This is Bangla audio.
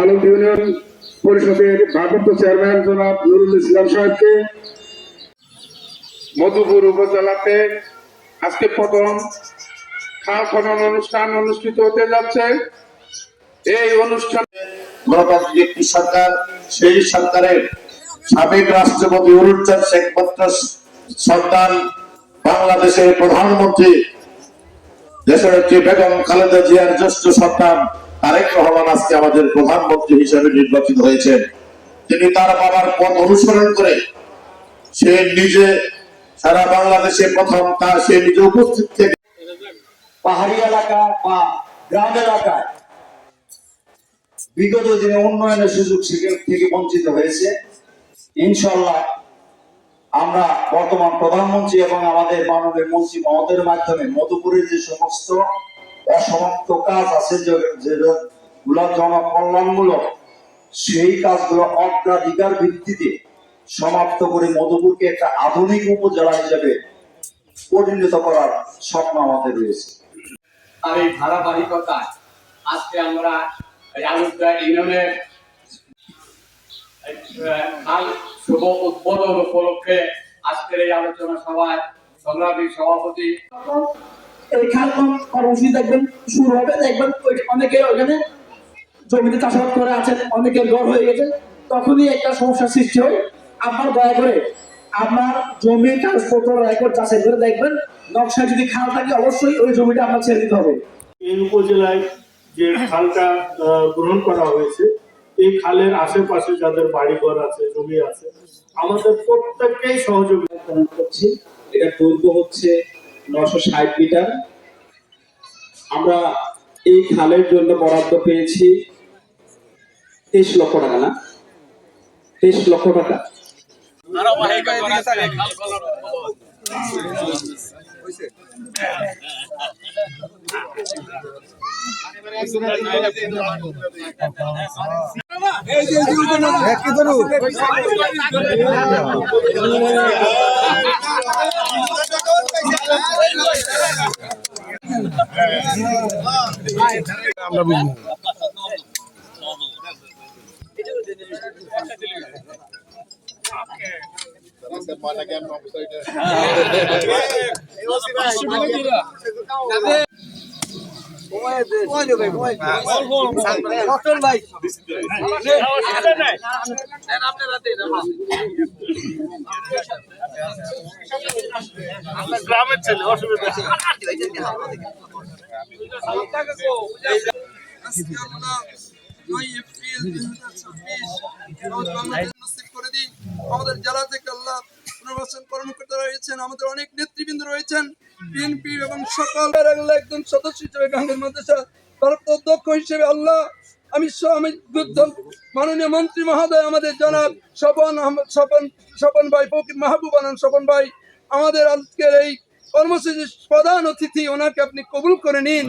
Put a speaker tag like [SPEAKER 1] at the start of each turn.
[SPEAKER 1] আলোক ইউনিয়ন পরিষদের ভারপ্রাপ্ত চেয়ারম্যান জনাব নুরুল ইসলাম সাহেবকে মধুপুর উপজেলাতে আজকে প্রথম খাল খনন অনুষ্ঠান অনুষ্ঠিত হতে যাচ্ছে। এই অনুষ্ঠানে
[SPEAKER 2] গণতান্ত্রিক একটি সরকার, সেই সরকারের সাবেক রাষ্ট্রপতি উরুজ্জামান শেখ বত্তর সন্তান, বাংলাদেশের প্রধানমন্ত্রী দেশের বেগম খালেদা জিয়ার জ্যেষ্ঠ সন্তান তারেক রহমান আজকে আমাদের প্রধানমন্ত্রী হিসেবে নির্বাচিত হয়েছেন। তিনি তার বাবার পথ অনুসরণ করে সে নিজে সারা বাংলাদেশে প্রথম সে নিজে উপস্থিত থেকে
[SPEAKER 3] পাহাড়ি এলাকা বা গ্রাম এলাকায় বিগত দিনে উন্নয়নের সুযোগ থেকে বঞ্চিত হয়েছে। ইনশাল্লাহ আমরা বর্তমান প্রধানমন্ত্রী এবং আমাদের মাননীয় মন্ত্রী মহোদয়ের মাধ্যমে মধুপুরের যে সমস্ত অসমাপ্ত কাজ আছে যেগুলো জনকল্যাণমূলক, সেই কাজগুলো অগ্রাধিকার ভিত্তিতে সমাপ্ত করে মধুপুরকে একটা আধুনিক উপজেলা হিসেবে পরিণত করার স্বপ্ন আমাদের রয়েছে।
[SPEAKER 4] আর এই ধারাবাহিকতায় আজকে আমরা আলুদা ইউনিয়নের খাল শুভ উদ্বোধন উপলক্ষে আজকের এই আলোচনা সভায় সংগ্রামী সভাপতি
[SPEAKER 5] এই খাল কর্মসূচি দেখবেন শুরু হবে, দেখবেন অনেকে ওখানে জমিতে চাষাবাদ করে আছেন, অনেকের ঘর হয়ে গেছে, তখনই একটা সমস্যার সৃষ্টি হয়। আপনার দয়া করে আপনার জমির কাগজপত্র রেকর্ড যাচাই করে দেখবেন, নকশায় যদি খাল থাকে অবশ্যই ওই জমিটা আপনার ছেড়ে দিতে হবে।
[SPEAKER 6] এই উপজেলায় যে খালটা গ্রহণ করা হয়েছে, এই খালের আশেপাশে যাদের বাড়িঘর আছে, জমি আছে, আমাদের প্রত্যেককেই সহযোগিতা করছি।
[SPEAKER 3] এটা দৈর্ঘ্য হচ্ছে 960 মিটার। আমরা এই খালের জন্য বরাদ্দ পেয়েছি 23 লক্ষ টাকা, না 23 লক্ষ টাকা।
[SPEAKER 1] আমরা বুঝবো
[SPEAKER 6] গ্রামের ছেলে, অসুবিধা
[SPEAKER 7] আমাদের জেলা থেকে আল্লাহ নির্বাচন কর্মকর্তা রয়েছেন, আমাদের অনেক নেতৃবৃন্দ রয়েছেন, বিএনপি এবং সকল একজন সদস্য হিসেবে গাঙ্গের মাদ্রাসা ভারপ্রাপ্ত অধ্যক্ষ হিসেবে আল্লাহ আমি মাননীয় মন্ত্রী মহোদয় আমাদের জনাব স্বপন ভাই ফকির মাহবুব আনন্দ স্বপন ভাই আমাদের আজকের এই কর্মসূচির প্রধান অতিথি, ওনাকে আপনি কবুল করে নিন।